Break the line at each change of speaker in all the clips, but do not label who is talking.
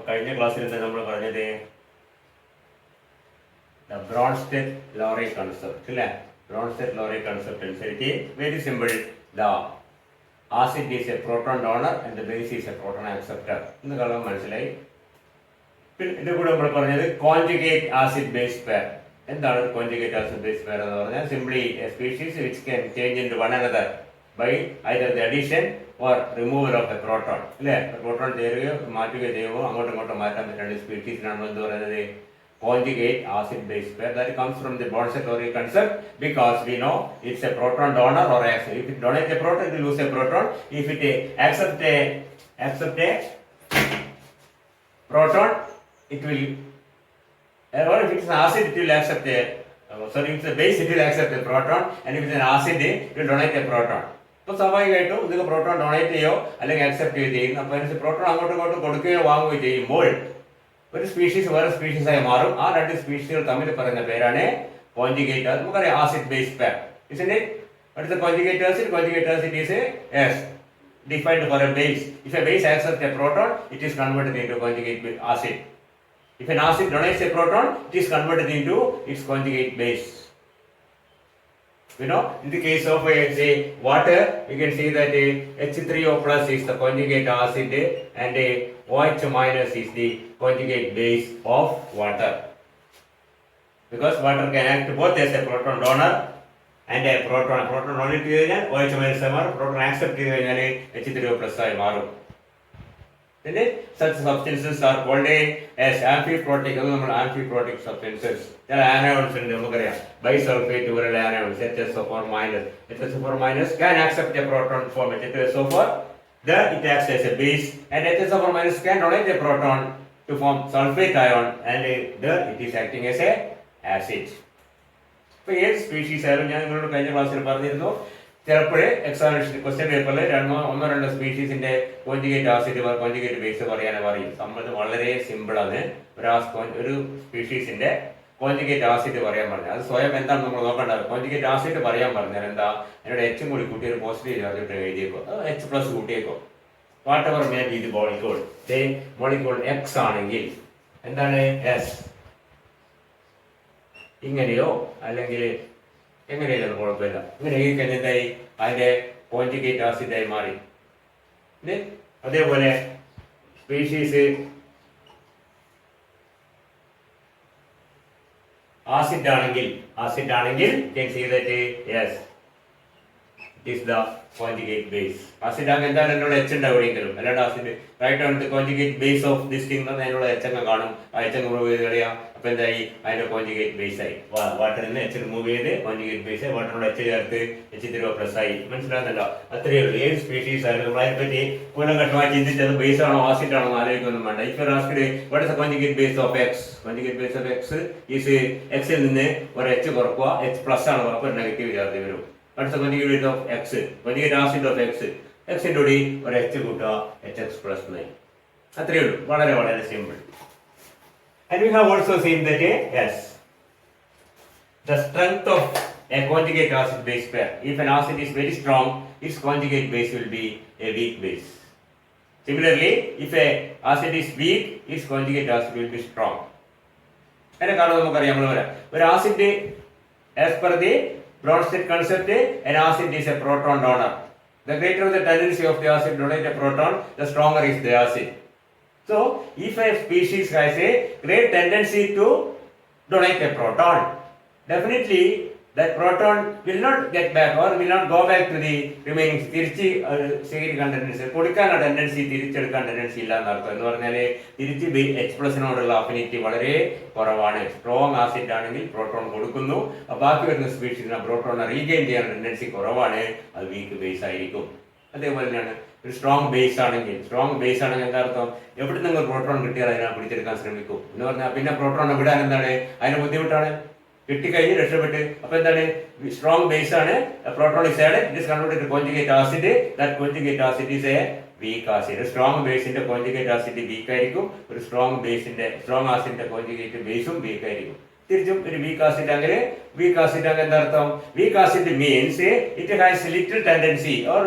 കഴിഞ്ഞ ക്ലാസ്സിൽ നമ്മൾ പറഞ്ഞത് ബ്രോൺസ്റ്റെഡ്-ലോറൈ കൺസെപ്റ്റ് അല്ലേ? ബ്രോൺസ്റ്റെഡ്-ലോറൈ കൺസെപ്റ്റ് അനുസരിച്ച് very simple, the acid is a proton donor and the base is a proton acceptor എന്ന് കളർ മനസ്സിലായി. പിന്നെ ഇതിന്റെ കൂടെ നമ്മൾ പറഞ്ഞത് കോൺജുഗേറ്റ് ആസിഡ് ബേസ് പെയർ. എന്താണ് കോൺജുഗേറ്റ് ആസിഡ് ബേസ് പെയർ എന്ന് പറഞ്ഞാൽ? Simply a species which can change into one another by either the addition or removal of a proton അല്ലേ? പ്രോട്ടോൺ ചേരുകയോ മാറ്റുകയോ ചെയ്യുമ്പോൾ അങ്ങോട്ടും ഇങ്ങോട്ടും മാറ്റാൻ പറ്റുന്ന സ്പീഷീസിനാണ് എന്ത് പറയുന്നത്? Conjugate acid base pair. That comes from the Bronsted-Lowry concept because we know it's a proton donor or accept. If it donates a proton, it will lose a proton. If it accept a proton, it will, or if it's an acid, it will accept a, sorry, if it's a base, it will accept a proton, and if it's an acid, it will donate a proton. അപ്പോൾ സ്വാഭാവികമായിട്ടും നിങ്ങൾക്ക് proton donate ചെയ്യോ അല്ലെങ്കിൽ accept ചെയ്യുകയോ ചെയ്യും. അപ്പോൾ അതിന് proton അങ്ങോട്ടും ഇങ്ങോട്ടും കൊടുക്കുകയോ വാങ്ങുകയോ ചെയ്യുമ്പോൾ ഒരു സ്പീഷീസ് വേറെ സ്പീഷീസായി മാറും. ആ രണ്ട് സ്പീഷീസുകൾ തമ്മിൽ പറയുന്ന പേരാണ് കോൺജുഗേറ്റ്. നമുക്കറിയാം acid base pair. Isn't it? What is the conjugate acid? Conjugate acid is a defined for a base. If a base accepts a proton, it is converted into conjugate acid. If an acid donates a proton, it is converted into its conjugate base. You know, in the case of say water, you can see that H3O plus is the conjugate acid and OH minus is the conjugate base of water. Because water can act both as a proton donor and a proton donate ചെയ്താൽ OH minus മാറും, proton accept ചെയ്ത് കഴിഞ്ഞാൽ H3O plus ആയി മാറും. Then such substances are called as amphiprotic. അത് നമ്മൾ amphiprotic substances. ചില anions ഉണ്ട് നമുക്കറിയാം. Bisulfate പോലുള്ള anions HSO4 minus. HSO4 minus can accept a proton from H2SO4. There it acts as a base and HSO4 minus can donate a proton to form sulfate ion and there it is acting as a acid. ഇപ്പോൾ ഏത് species ആയാലും ഞാൻ നിങ്ങളോട് കഴിഞ്ഞ ക്ലാസ്സിൽ പറഞ്ഞിരുന്നു, ചിലപ്പോഴേ examination question പേപ്പറിൽ ഒന്നോ രണ്ടോ സ്പീഷീസിന്റെ കോൺജുഗേറ്റ് ആസിഡ് കോൺജുഗേറ്റ് ബേസ് പറയാൻ പറയും. സംബന്ധം വളരെ സിമ്പിളാണ്. ഒരു സ്പീഷീസിന്റെ കോൺജുഗേറ്റ് ആസിഡ് പറയാൻ പറഞ്ഞാൽ അത് സ്വയം എന്താണ് നമ്മൾ നോക്കേണ്ടത്. കോൺജുഗേറ്റ് ആസിഡ് പറയാൻ പറഞ്ഞാൽ എന്താ? എന്നോട് എച്ചും കൂടി കൂട്ടി ഒരു പോസിറ്റീവ് ചാർജ് എഴുതിയേക്കോ, എച്ച് പ്ലസ് കൂട്ടിയേക്കോ, whatever may be the molecule. Molecule X ആണെങ്കിൽ എന്താണ് എസ്, ഇങ്ങനെയോ അല്ലെങ്കിൽ എങ്ങനെയല്ലോ കുഴപ്പമില്ല. ഇങ്ങനെ എഴുതി കഴിഞ്ഞാൽ എന്തായി? അതിന്റെ കോൺജുഗേറ്റ് ആസിഡായി മാറി. അതേപോലെ സ്പീഷീസ് ആസിഡ് ആണെങ്കിൽ can see that yes, it is the conjugate base. Acid ആണെങ്കിൽ എന്താണ് എന്നോട് എച്ച് ഉണ്ട് എവിടെയെങ്കിലും, അല്ലാണ്ട് acid right on the conjugate base of this thing എന്നോട് എച്ചങ്ങ് കാണും. ആ എച്ചങ്ങ് റിമൂവ് ചെയ്ത് കളയാം. അപ്പൊ എന്തായി? അതിന്റെ കോൺജുഗേറ്റ് ബേസ് ആയി. വാട്ടറിൽ നിന്ന് എച്ച് റിമൂവ് ചെയ്ത് കോൺജുഗേറ്റ് ബേസ് ആയി, വാട്ടറിനോട് എച്ച് ചേർത്ത് H3O പ്ലസ് ആയി. മനസ്സിലാകുന്നല്ലോ? അത്രയേ ഉള്ളൂ. ഏത് സ്പീഷീസ് ആയാലും നമ്മൾ അതിനെപ്പറ്റി കൂലഘട്ടമായി ചിന്തിച്ചത് ബേസ് ആണോ ആസിഡ് ആണോ ആലോചിക്കൊന്നും വേണ്ട. If you asked what is the conjugate base of X, conjugate base of X is എക്സിൽ നിന്ന് ഒരു എച്ച് കുറക്കുക, എച്ച് പ്ലസ് ആണ്, അപ്പോൾ ഒരു നെഗറ്റീവ് ചാർജ് വരും. What is the conjugate weight of X? Conjugate acid of X. X into D or H കൂട്ടുക HX plus 9. അത്രയേ ഉള്ളൂ. വളരെ വളരെ simple. And we have also seen that yes, the strength of a conjugate acid base pair. If an acid is very strong, its conjugate base will be a weak base. Similarly, if a acid is weak, its conjugate acid will be strong. അതിന്റെ കാരണം നമുക്കറിയാം. ഒരു acid as per the Bronsted concept, an acid is a proton donor. The greater the tendency of the acid to donate a proton, the stronger is the acid. So, if a species has a great tendency to donate a proton, definitely that proton will not get back or will not go back to the remaining തിരിച്ച് സ്വീകരിക്കാൻ tendency, കൊടുക്കാനുള്ള tendency, തിരിച്ചെടുക്കാൻ tendency ഇല്ല എന്നർത്ഥം. എന്ന് പറഞ്ഞാൽ തിരിച്ച് H പ്ലസിനോടുള്ള affinity വളരെ കുറവാണ്. സ്ട്രോങ് ആസിഡ് ആണെങ്കിൽ പ്രോട്ടോൺ കൊടുക്കുന്നു, ബാക്കി വരുന്ന സ്പീഷീസിന് പ്രോട്ടോണെ റീഗെയിൻ ചെയ്യാൻ ടെൻഡൻസി കുറവാണ്, അത് വീക്ക് ബേസ് ആയിരിക്കും. അതേപോലെ തന്നെയാണ് ഒരു സ്ട്രോങ് ബേസ് ആണെങ്കിൽ എന്താ അർത്ഥം? എവിടെ നിങ്ങൾ പ്രോട്ടോൺ കിട്ടിയാൽ അതിനെ പിടിച്ചെടുക്കാൻ ശ്രമിക്കും എന്ന് പറഞ്ഞാൽ പിന്നെ പ്രോട്ടോണെ വിടാൻ എന്താണ്? അതിന് ബുദ്ധിമുട്ടാണ്. കിട്ടിക്കഴിഞ്ഞ് രക്ഷപ്പെട്ട്. അപ്പൊ എന്താണ്? സ്ട്രോങ് ബേസ് ആണ്, proton is add, it is converted to conjugate acid. That conjugate acid is a weak acid. Strong ബേസിന്റെ കോൺജുഗേറ്റ് ആസിഡ് വീക്ക് ആയിരിക്കും, ഒരു സ്ട്രോങ് ആസിഡിന്റെ കോൺജുഗേറ്റ് ബേസും വീക്ക് ആയിരിക്കും. തിരിച്ചും ഒരു വീക്ക് ആസിഡ് അങ്ങനെ എന്താ അർത്ഥം? Weak acid means it has little tendency or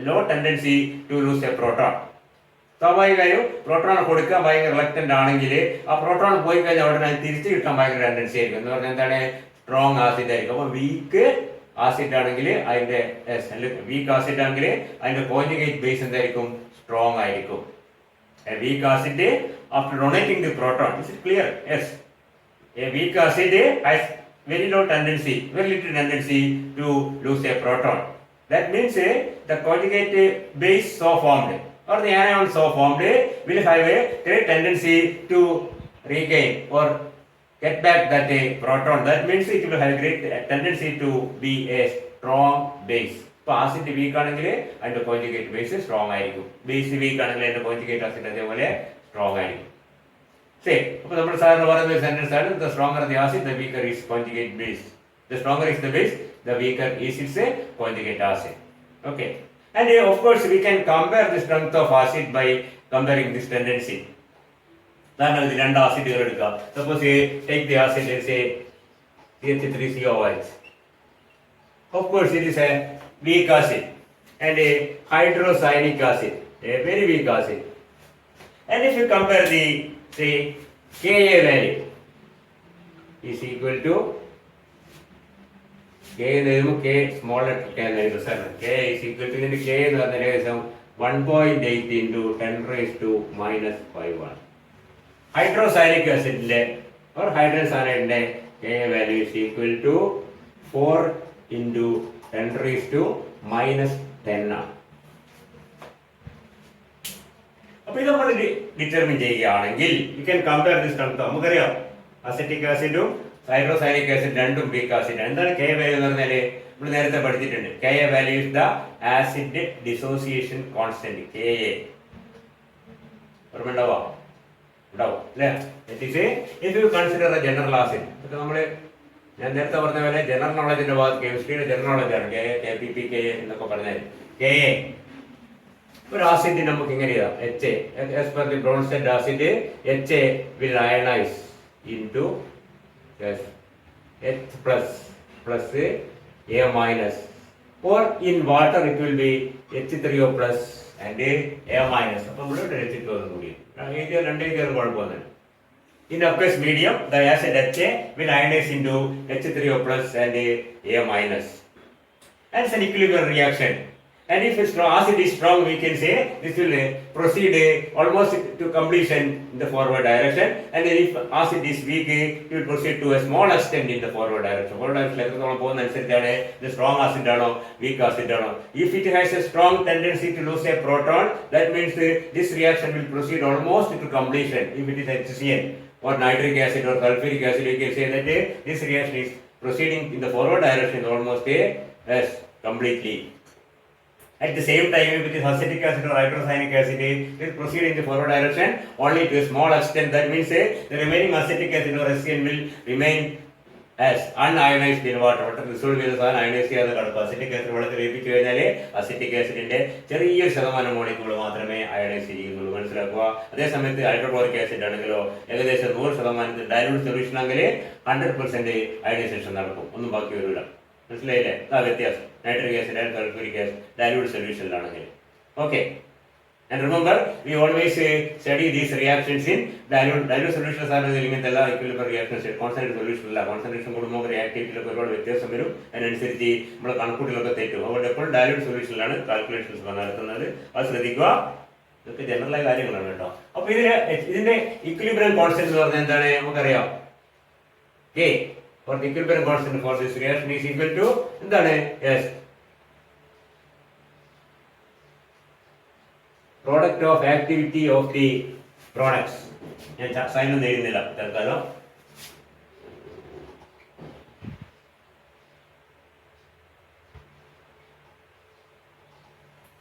low tendency to lose a proton. സ്വാഭാവികമായും പ്രോട്ടോൺ കൊടുക്കാൻ ഭയങ്കര റിലക്റ്റന്റ് ആണെങ്കിൽ ആ പ്രോട്ടോൺ പോയി കഴിഞ്ഞാൽ അവിടെ തിരിച്ചു കിട്ടാൻ ഭയങ്കര ടെൻഡൻസി ആയിരിക്കും. എന്ന് പറഞ്ഞാൽ എന്താണ്, സ്ട്രോങ് ആസിഡ് ആയിരിക്കും. അപ്പൊ വീക്ക് ആസിഡ് ആണെങ്കിൽ അതിന്റെ വീക്ക് ആസിഡ് ആണെങ്കിൽ അതിന്റെ കോഞ്ചുഗേറ്റ് ബേസ് എന്തായിരിക്കും, സ്ട്രോങ് ആയിരിക്കും. Weak acid after donating the proton, is it clear? Yes. A weak acid has very little tendency to lose a proton. That means the conjugate base so formed or the anion so formed will have a great tendency to regain or get back that proton. That means it will have a great tendency to be a strong base. ഇപ്പോൾ acid weak ആണെങ്കിൽ അതിന്റെ conjugate base strong ആയിരിക്കും. Base week ആണെങ്കിൽ അതിന്റെ conjugate acid അതേപോലെ strong ആയിരിക്കും. അപ്പോൾ നമ്മൾ സാധാരണ പറയുന്ന സെന്റൻസ് ആണ്, the stronger the acid, the weaker is conjugate base. The stronger is the base, the weaker is its conjugate acid. Okay. And of course we can compare the strength of acid by comparing this tendency. ഉദാഹരണത്തിന് രണ്ട് ആസിഡുകൾ എടുക്കുക. Suppose take the acid, say CH3COOH. Of course it is a weak acid and a hydrocyanic acid, a very weak acid. And if you compare the Ka value is equal to K small letter K K is equal to K എന്ന് പറഞ്ഞാൽ ഏകദേശം 1.8 into 10 raised to minus 51. Hydrocyanic ആസിഡിന്റെ or ഹൈഡ്രോസൈനൈഡിന്റെ Ka value is equal to 4 into 10 raised to minus 10 ആണ്. അപ്പൊ ഇത് നമ്മൾ determine ചെയ്യുകയാണെങ്കിൽ you can compare the strength. നമുക്കറിയാം അസറ്റിക് ആസിഡും ഹൈഡ്രോസൈനിക് ആസിഡ് രണ്ടും വീക്ക് ആസിഡ്. എന്താണ് Ka വാല്യൂ എന്ന് പറഞ്ഞാല് നമ്മൾ നേരത്തെ പഠിച്ചിട്ടുണ്ട്. Ka value is the acid dissociation constant, Ka. ഓർമ്മയുണ്ടാവോ? ഉണ്ടാവും അല്ലേ? If you consider A general acid, ഇതൊക്കെ നമ്മള് ഞാൻ നേരത്തെ പറഞ്ഞ പോലെ ജനറൽ നോളജിന്റെ ഭാഗത്ത് കെമിസ്ട്രിയുടെ ജനറൽ നോളജ് ആണ്. KPP Ka എന്നൊക്കെ പറഞ്ഞാൽ Ka ഒരു ആസിഡ് നമുക്ക് ഇങ്ങനെ എഴുതാം, as per the Bronsted acid, Ha will ionize into H plus A minus, or in water it will be H3O plus and A minus. അപ്പോൾ ഇവിടെ H2O കൂടി രണ്ടേ കുഴപ്പമൊന്നുമില്ല. In aqueous medium, the acid Ha will ionize into H3O plus and A minus. And it's an equilibrium reaction. And if acid is strong, we can say this will proceed almost to completion in the forward direction. And then if acid is weak, it will proceed to a small extent in the forward direction. Forward direction the strong acid or weak acid. If it has a strong tendency to lose a proton, that means this reaction will proceed almost to completion. If it is HCl or nitric acid or sulfuric acid, we can say that this reaction is proceeding in the forward direction almost completely. At the same time, if it is acetic acid or hydrocyanic acid, it will proceed in the forward direction only to a small extent. That means the remaining acetic acid or HCl will remain as unionized in water. Water dissolved with the ionized acetic acid വെള്ളത്തിൽ ലയിപ്പിച്ചു കഴിഞ്ഞാൽ acetic ആസിഡിന്റെ ചെറിയൊരു ശതമാനം molecule മാത്രമേ ionise ചെയ്യുന്നുള്ളൂ, മനസ്സിലാക്കുക. അതേസമയത്ത് hydrochloric acid ആണെങ്കിലോ ഏകദേശം 100% ഡൈലൂട്ട് സൊല്യൂഷൻ ആണെങ്കിൽ 100% അയണൈസേഷൻ നടക്കും, ഒന്നും ബാക്കി വരില്ല. മനസ്സിലായില്ലേ? ആ വ്യത്യാസം nitric acid and sulphuric acid dilute സൊല്യൂഷനിലാണെങ്കിൽ. Okay. And remember, we always study these reactions in dilute solutions. Are ഇങ്ങനത്തെ എല്ലാ equilibrium reactions കോൺസെൻട്രേറ്റ് സൊല്യൂഷൻ അല്ല. കോൺസെൻട്രേഷൻ കൂടുമ്പോൾ റിയാക്ടിവിറ്റിയിലൊക്കെ ഒരുപാട് വ്യത്യാസം വരും. അതിനനുസരിച്ച് നമ്മൾ കണക്കൂട്ടിലൊക്കെ തെറ്റും. അതുകൊണ്ട് എപ്പോഴും ഡൈലൂട്ട് സൊല്യൂഷനിലാണ് കാൽക്കുലേഷൻസ് നടത്തുന്നത്. അത് ശ്രദ്ധിക്കുക. ഇതൊക്കെ ജനറലായ കാര്യങ്ങളാണ് കേട്ടോ. അപ്പൊ ഇതിന്റെ ഇക്വിലിബ്രിയം കോൺസ്റ്റന്റ് എന്ന് പറഞ്ഞാൽ എന്താണ് നമുക്കറിയാം. K or the equilibrium constant for this reaction is equal to എന്താണ്? Yes, product of activity of the products. ഞാൻ സൈൻ ഒന്നും എഴുതുന്നില്ല തൽക്കാലം.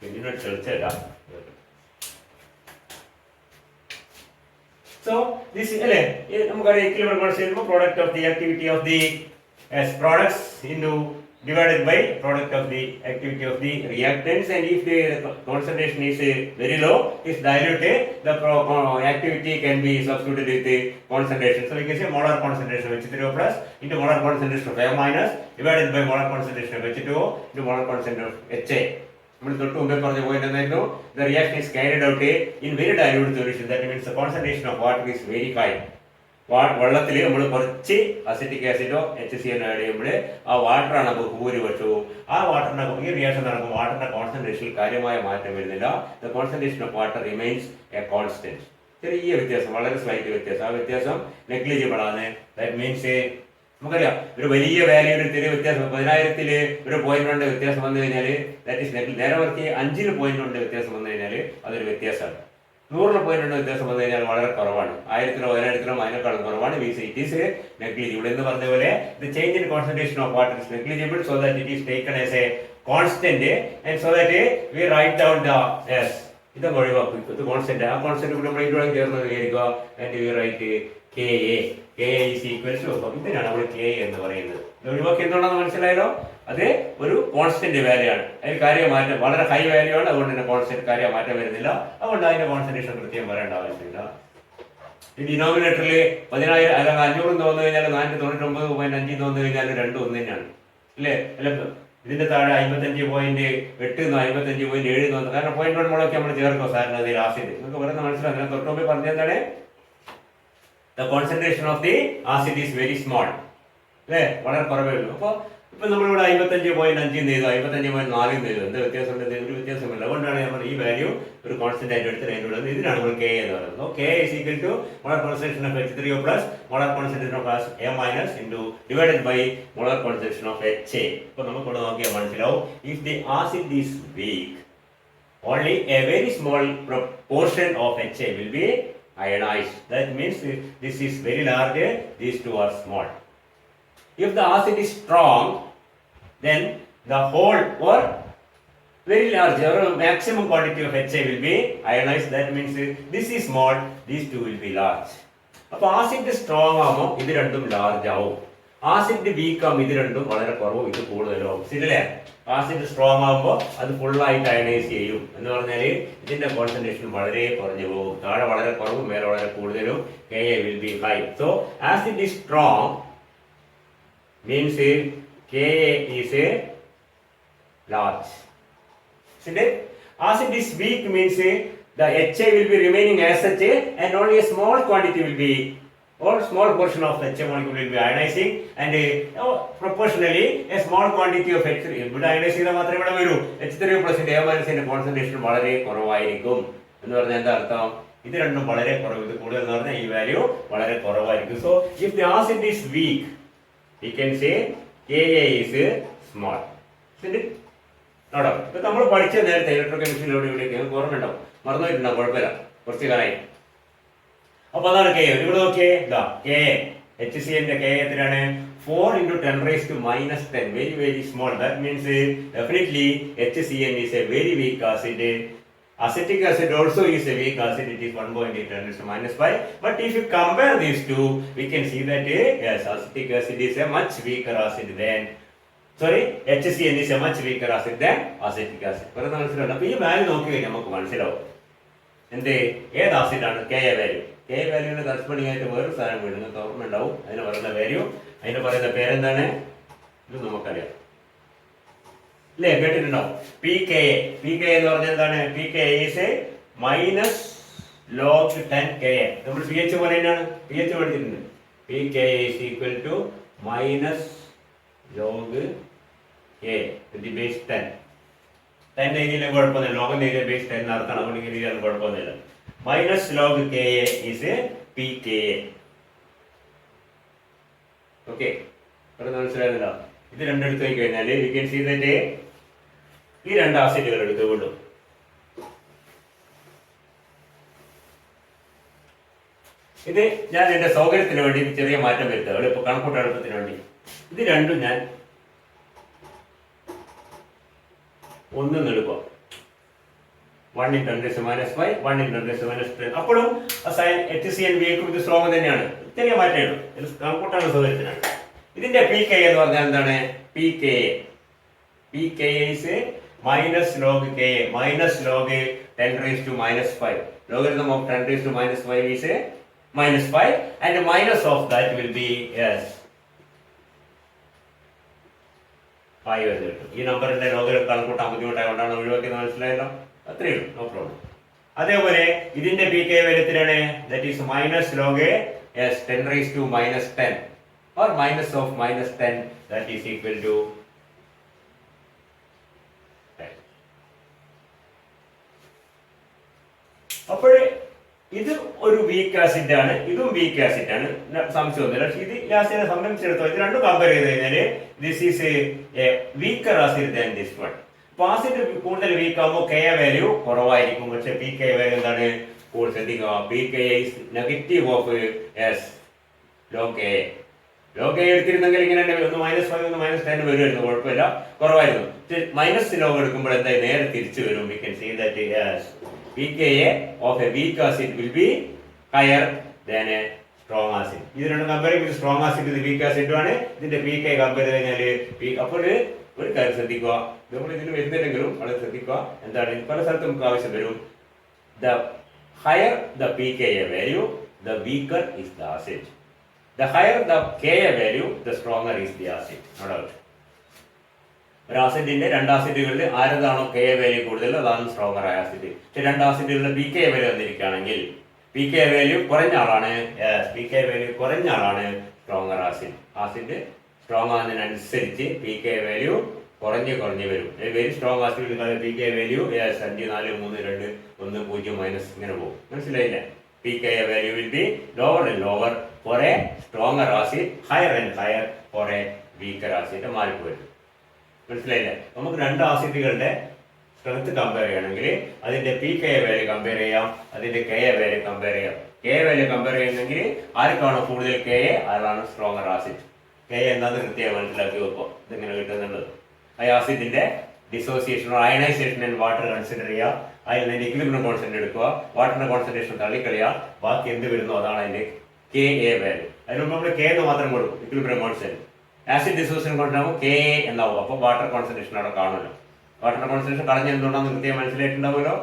പിന്നീട് ചർച്ചയില്ല. So this അല്ലേ നമുക്കറിയാം equilibrium constant product of the activity of the products into divided by product of the activity of the reactants, and if the concentration is very low, is diluted, the activity can be substituted with the concentration. So we can say molar concentration of H3O plus into molar concentration of A minus divided by molar concentration of H2O into molar concentration of HA. നമ്മൾ തൊട്ട് മുമ്പേ പറഞ്ഞ point എന്തായിരുന്നു? The reaction is carried out in very dilute solution. That means the concentration of water is very high. വെള്ളത്തിൽ നമ്മൾ കുറച്ച് acetic ആസിഡോ HCl add ചെയ്യുമ്പോൾ ആ വാട്ടറാണ് അപ്പോൾ ഭൂരിപക്ഷവും. ആ വാട്ടറിന്റെ ഈ റിയാക്ഷൻ നടക്കുമ്പോൾ വാട്ടറിന്റെ കോൺസെൻട്രേഷനിൽ കാര്യമായ മാറ്റം വരുന്നില്ല. The concentration of water remains A constant. ചെറിയ വ്യത്യാസം, വളരെ സ്ലൈറ്റ് വ്യത്യാസം. ആ വ്യത്യാസം നെഗ്ലിജിബിൾ ആണ്. ദാറ്റ് മീൻസ് നമുക്കറിയാം ഒരു വലിയ വാല്യൂവിൽ ചെറിയ വ്യത്യാസം 1000 ഒരു പോയിന്റ് വ്യത്യാസം വന്നു കഴിഞ്ഞാൽ ദാറ്റ് ഈസ് നേരെ മറിച്ച് 5 പോയിന്റ് വ്യത്യാസം വന്നു കഴിഞ്ഞാൽ അതൊരു വ്യത്യാസമാണ്. 100 പോയിന്റ് വ്യത്യാസം വന്നു കഴിഞ്ഞാൽ വളരെ കുറവാണ്. 1000 1000 അതിനേക്കാളും കുറവാണ്. ഇറ്റ് ഈസ് നെഗ്ലിജിബിൾ എന്ന് പറഞ്ഞ പോലെ the change in concentration of water is negligible so that it is taken as a constant and so that we write down the S. ഇതൊക്കെ ഒഴിവാക്കും. ഇത് കോൺസ്റ്റന്റ്. ആ കോൺസ്റ്റന്റ് കൂടെ നമ്മൾ ഇതിനോട് ചേർന്ന് വിചാരിക്കുക. And we write KA. KA is equal to, ഇതിനാണ് നമ്മൾ KA എന്ന് പറയുന്നത്. ഇത് ഒഴിവാക്കി എന്തുകൊണ്ടാണെന്ന് മനസ്സിലായല്ലോ? അത് ഒരു കോൺസ്റ്റന്റ് വാല്യൂ ആണ്. അതിൽ കാര്യമാറ്റം വളരെ ഹൈ വാല്യൂ ആണ്. അതുകൊണ്ട് തന്നെ കോൺസ്റ്റന്റ് കാര്യമാറ്റം വരുന്നില്ല. അതുകൊണ്ട് അതിന്റെ കോൺസെൻട്രേഷൻ കൃത്യം പറയേണ്ട ആവശ്യമില്ല. ഈ ഡിനോമിനേറ്ററിൽ 10,000 അല്ലെങ്കിൽ 500 തോന്നു കഴിഞ്ഞാൽ 499.5 തോന്നു കഴിഞ്ഞാൽ രണ്ടും ഒന്ന് തന്നെയാണ് അല്ലേ? അല്ല ഇതിന്റെ താഴെ 55.8 55.7 തോന്നുന്നു. കാരണം പോയിന്റ് 1 മോളൊക്കെ നമ്മൾ ചേർക്കോ സാറിന് അതിൽ ആസിഡ് നിങ്ങൾക്ക് പറയുന്നത് മനസ്സിലാകും. ഞാൻ തൊട്ട് മുമ്പ് പറഞ്ഞെന്താണ്? The concentration of the acid is very small. അല്ലേ? വളരെ കുറവേ ഉള്ളൂ. അപ്പോൾ ഇപ്പൊ നമ്മളിവിടെ 55.5 ചെയ്തു, 55.4 ചെയ്തു. എന്ത് വ്യത്യാസം? ഒരു വ്യത്യാസമില്ല. അതുകൊണ്ടാണ് നമ്മൾ ഈ വാല്യൂ ഒരു കോൺസ്റ്റന്റ് ആയിട്ട് എടുത്ത് അതിനുള്ളത്. ഇതിനാണ് നമ്മൾ K എന്ന് പറയുന്നത്. K is equal to molar concentration of H3O plus molar concentration of A minus into divided by molar concentration of HA. ഇപ്പൊ നമുക്കിവിടെ നോക്കിയാൽ മനസ്സിലാവും. If the acid is weak, only a very small proportion of HA will be ionized. That means this is very large, these two are small. If the acid is strong, then the whole or very large or maximum quantity of HA will be ionized. That means this is small, these two will be large. അപ്പോൾ acid strong ആകുമ്പോൾ ഇത് രണ്ടും large ആവും. Acid weak ആകുമ്പോൾ ഇത് രണ്ടും വളരെ കുറവും ഇത് കൂടുതലാവും. ശരിയല്ലേ? ആസിഡ് സ്ട്രോങ് ആകുമ്പോൾ അത് ഫുള്ളായിട്ട് അയണൈസ് ചെയ്യും. എന്ന് പറഞ്ഞാൽ ഇതിന്റെ കോൺസെൻട്രേഷൻ വളരെ കുറഞ്ഞു പോകും. താഴെ വളരെ കുറവും മേലെ വളരെ കൂടുതലും. KA will be high. So acid is strong means KA is a large. See that? Acid is weak means the HA will be remaining as such and only a small quantity will be or small portion of the HA molecule will be ionizing and proportionally a small quantity of H3 ഇവിടെ ionise ചെയ്താൽ മാത്രമേ ഇവിടെ വരൂ. H3O plus A minus ന്റെ concentration വളരെ കുറവായിരിക്കും. എന്ന് പറഞ്ഞാൽ എന്താ അർത്ഥം? ഇത് രണ്ടും വളരെ കുറവ്, ഇത് കൂടുതൽ എന്ന് പറഞ്ഞാൽ ഈ വാല്യൂ വളരെ കുറവായിരിക്കും. So if the acid is weak, we can say KA is small. നോട്ടോ, ഇപ്പൊ നമ്മൾ പഠിച്ച നേരത്തെ ഇലക്ട്രോ കെമിസ്ട്രിയിലൂടെ ഇവിടേക്ക് ഓർമ്മയുണ്ടാവും, മറന്നുപോയിട്ടുണ്ടാവും, കുഴപ്പമില്ല, കുറച്ച് കാലമായി. അപ്പൊ അതാണ് KA. ഇവിടെ നോക്കിയേ, ഇതാ KA HCl ന്റെ KA എത്രയാണ്? 4 into 10 raised to minus 10. Very very small. That means definitely HCl is a very weak acid. Acetic acid also is a weak acid. It is 1.8 raised to minus 5. But if you compare these two, we can see that yes, acetic acid is a much weaker acid than HCl is a much weaker acid than acetic acid. പറയുന്നത് മനസ്സിലാവും. അപ്പൊ ഈ value നോക്കി കഴിഞ്ഞാൽ നമുക്ക് മനസ്സിലാവും എന്ത് ഏത് ആസിഡാണ് KA വാല്യൂ. KA വാല്യൂവിന് കറസ്പോണ്ടിങ് വേറൊരു സാധനം വീട് നിങ്ങൾക്ക് ഓർമ്മ ഉണ്ടാവും. അതിന് പറയുന്ന വാല്യൂ, അതിന് പറയുന്ന പേരെന്താണ്? ഇത് നമുക്കറിയാം അല്ലേ, കേട്ടിട്ടുണ്ടാവും. PKA. PKA എന്ന് പറഞ്ഞാൽ എന്താണ്? PKA is minus log 10 KA. നമ്മൾ pH പോലെ തന്നെയാണ്, pH പഠിച്ചിട്ടുണ്ട്. PKA is equal to minus log K to the base 10. 10 ഏരിയയിലും കുഴപ്പമൊന്നുമില്ല, ലോഗിന്റെ ഏരിയ ബേസ് 10 നടത്തണം, അതുകൊണ്ട് ഇങ്ങനെ ഏരിയ കുഴപ്പമൊന്നുമില്ല. Minus log KA is PKA. Okay, മനസ്സിലായിരുന്നല്ലോ. ഇത് രണ്ടെടുത്ത് നോക്കി കഴിഞ്ഞാൽ വി ക്യാൻ സീ ദാറ്റ് ഈ രണ്ട് ആസിഡുകൾ എടുത്തുകൊണ്ടും ഇത് ഞാൻ എന്റെ സൗകര്യത്തിന് വേണ്ടി ചെറിയ മാറ്റം വരുത്തുക, ഇപ്പൊ കണക്കൂട്ട എളുപ്പത്തിന് വേണ്ടി ഇത് രണ്ടും ഞാൻ ഒന്നും എടുക്കുക. 1 into 10 minus 5, 1 into 10 minus 10. അപ്പോഴും HCl വീക്കും ഇത് സ്ട്രോങ് തന്നെയാണ്, ചെറിയ മാറ്റമാണ്, ഇത് കണക്കൂട്ടാനുള്ള സൗകര്യത്തിനാണ്. ഇതിന്റെ PKA എന്ന് പറഞ്ഞാൽ എന്താണ്? PKA is minus log KA, minus log 10 raised to minus 5. Logarithm of 10 raised to minus 5 is minus 5 and minus of that will be yes 5 എന്ന് കിട്ടും. ഈ നമ്പറിന്റെ ലോഗിൽ കണക്കൂട്ടാൻ ബുദ്ധിമുട്ടായതുകൊണ്ടാണ് ഒഴിവാക്കിയത്, മനസ്സിലായല്ലോ? അത്രയേ ഉള്ളൂ, നോ പ്രോബ്ലം. അതേപോലെ ഇതിന്റെ പി കെ വാല്യൂ എത്രയാണ്? That is minus log 10 raised to minus 10 or minus of minus 10, that is equal to 10. അപ്പോൾ ഇത് ഒരു വീക്ക് ആസിഡ് ആണ്, ഇതും വീക്ക് ആസിഡ് ആണ്, സംശയമൊന്നുമില്ല. പക്ഷെ ഇത് ആസിഡിനെ സംബന്ധിച്ചിടത്തോളം ഇത് രണ്ടും കമ്പയർ ചെയ്ത് കഴിഞ്ഞാൽ this is a weaker acid than this one. അപ്പൊ ആസിഡ് കൂടുതൽ വീക്ക് ആകുമ്പോൾ കെ വാല്യൂ കുറവായിരിക്കും, പക്ഷെ പി കെ വാല്യൂ എന്താണ്? കൂടുതൽ ശ്രദ്ധിക്കുക, P K is negative of S log A. Log A എടുത്തിരുന്നെങ്കിൽ ഇങ്ങനെ ഒന്ന് -5 ഒന്ന് -10 വരുമായിരുന്നു, കുഴപ്പമില്ല, കുറവായിരുന്നു. മൈനസ് ലോഗ് എടുക്കുമ്പോൾ എന്തായി നേരെ തിരിച്ചു വരും. We can see that pKa of a weak acid will be higher than a strong acid. ഇത് രണ്ടും കമ്പയർ ചെയ്യുമ്പോൾ സ്ട്രോങ് ആസിഡ് ഇത് വീക്ക് ആസിഡ് ആണ്, ഇതിന്റെ pK കമ്പയർ ചെയ്ത് കഴിഞ്ഞാൽ അപ്പോൾ ഒരു കാര്യം ശ്രദ്ധിക്കുക, നമ്മൾ ഇതിന് വരുന്നില്ലെങ്കിലും വളരെ ശ്രദ്ധിക്കുക. എന്താണ്, പല സ്ഥലത്തും നമുക്ക് ആവശ്യം വരും. The higher the pKa value, the weaker is the acid. The higher the Ka value, the stronger is the acid. No doubt. ഒരു ആസിഡിന്റെ രണ്ട് ആസിഡുകളിൽ ആരതാണോ കെ വാല്യൂ കൂടുതൽ അതാണ് സ്ട്രോങ്ങർ ആയ ആസിഡ്. പക്ഷെ രണ്ട് ആസിഡുകളുടെ പി കെ വാല്യൂ വന്നിരിക്കുകയാണെങ്കിൽ പി കെ വാല്യൂ കുറഞ്ഞ ആളാണ് സ്ട്രോങ്ങർ ആസിഡ്. ആസിഡ് സ്ട്രോങ് ആകുന്നതിനനുസരിച്ച് പി കെ വാല്യൂ കുറഞ്ഞു വരും. Very strong acid P K value 5, 4, 3, 2, 1, 0 minus ഇങ്ങനെ പോകും. മനസ്സിലായില്ലേ? P K value will be lower and lower for a stronger acid, higher and higher for a weaker acid മാറിപ്പോയി. മനസ്സിലായില്ലേ? നമുക്ക് രണ്ട് ആസിഡുകളുടെ സ്ട്രെങ്ത് കമ്പയർ ചെയ്യണമെങ്കിൽ അതിന്റെ പി കെ വാല്യൂ കമ്പയർ ചെയ്യാം, അതിന്റെ കെ വാല്യൂ കമ്പയർ ചെയ്യാം. കെ വാല്യൂ കമ്പയർ ചെയ്യുന്നെങ്കിൽ ആർക്കാണോ കൂടുതൽ കെ ആരാണ് സ്ട്രോങ്ങർ ആസിഡ്. കെ എന്താന്ന് കൃത്യമായി മനസ്സിലാക്കി വെക്കുക. ഇതെങ്ങനെ കിട്ടുന്നുള്ളത് ആ ആസിഡിന്റെ dissociation ionisation and water consider ചെയ്യുക. അതിൽ ഇക്വിലിബ്രിയം കോൺസ്റ്റന്റ് എടുക്കുക, വാട്ടറിന്റെ കോൺസെൻട്രേഷൻ തള്ളിക്കളിയുക, ബാക്കി എന്ത് വരുന്നു അതാണ് അതിന്റെ കെ എ വാല്യൂ. അതിന് മുമ്പ് നമ്മൾ കെ എന്ന് മാത്രം കൊടുക്കും, ഇക്വിലിബ്രിയം കോൺസ്റ്റന്റ്. ആസിഡ് ഡിസോസിയേഷൻ കൊണ്ടാകുമ്പോൾ കെ എന്നാവും, അപ്പോൾ വാട്ടർ കോൺസെൻട്രേഷൻ അവിടെ കാണുമല്ലോ. വാട്ടറിന്റെ കോൺസെൻട്രേഷൻ കളഞ്ഞ എന്തുകൊണ്ടാണെന്ന് കൃത്യമായി മനസ്സിലായിട്ടുണ്ടാവുമല്ലോ.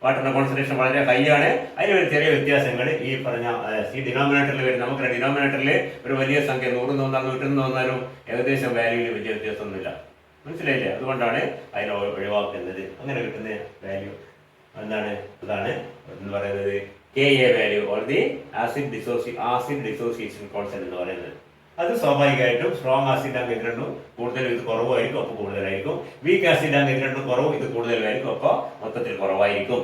വാട്ടറിന്റെ കോൺസെൻട്രേഷൻ വളരെ ഹൈ ആണ്. അതിന് ഒരു ചെറിയ വ്യത്യാസങ്ങൾ ഈ പറഞ്ഞ ഈ ഡിനോമിനേറ്ററിൽ വരും. നമുക്ക് ഡിനോമിനേറ്ററിൽ ഒരു വലിയ സംഖ്യ 100 തോന്നാലും 100 തോന്നാലും ഏകദേശം വാല്യൂവിൽ വലിയ വ്യത്യാസമൊന്നുമില്ല. മനസ്സിലായില്ലേ? അതുകൊണ്ടാണ് അതിനെ ഒഴിവാക്കുന്നത്. അങ്ങനെ കിട്ടുന്ന വാല്യൂ എന്താണ്? അതാണ് എന്ന് പറയുന്നത് K A value or the acid dissociation constant എന്ന് പറയുന്നത്. അത് സ്വാഭാവികമായിട്ടും സ്ട്രോങ് ആസിഡ് ആകുമ്പോൾ ഇത് രണ്ടും കൂടുതലും ഇത് കുറവായിരിക്കും, അപ്പോൾ കൂടുതലായിരിക്കും. വീക്ക് ആസിഡ് ആകുമ്പോൾ ഇത് രണ്ടും കുറവും, ഇത് കൂടുതലായിരിക്കും, അപ്പോൾ മൊത്തത്തിൽ കുറവായിരിക്കും.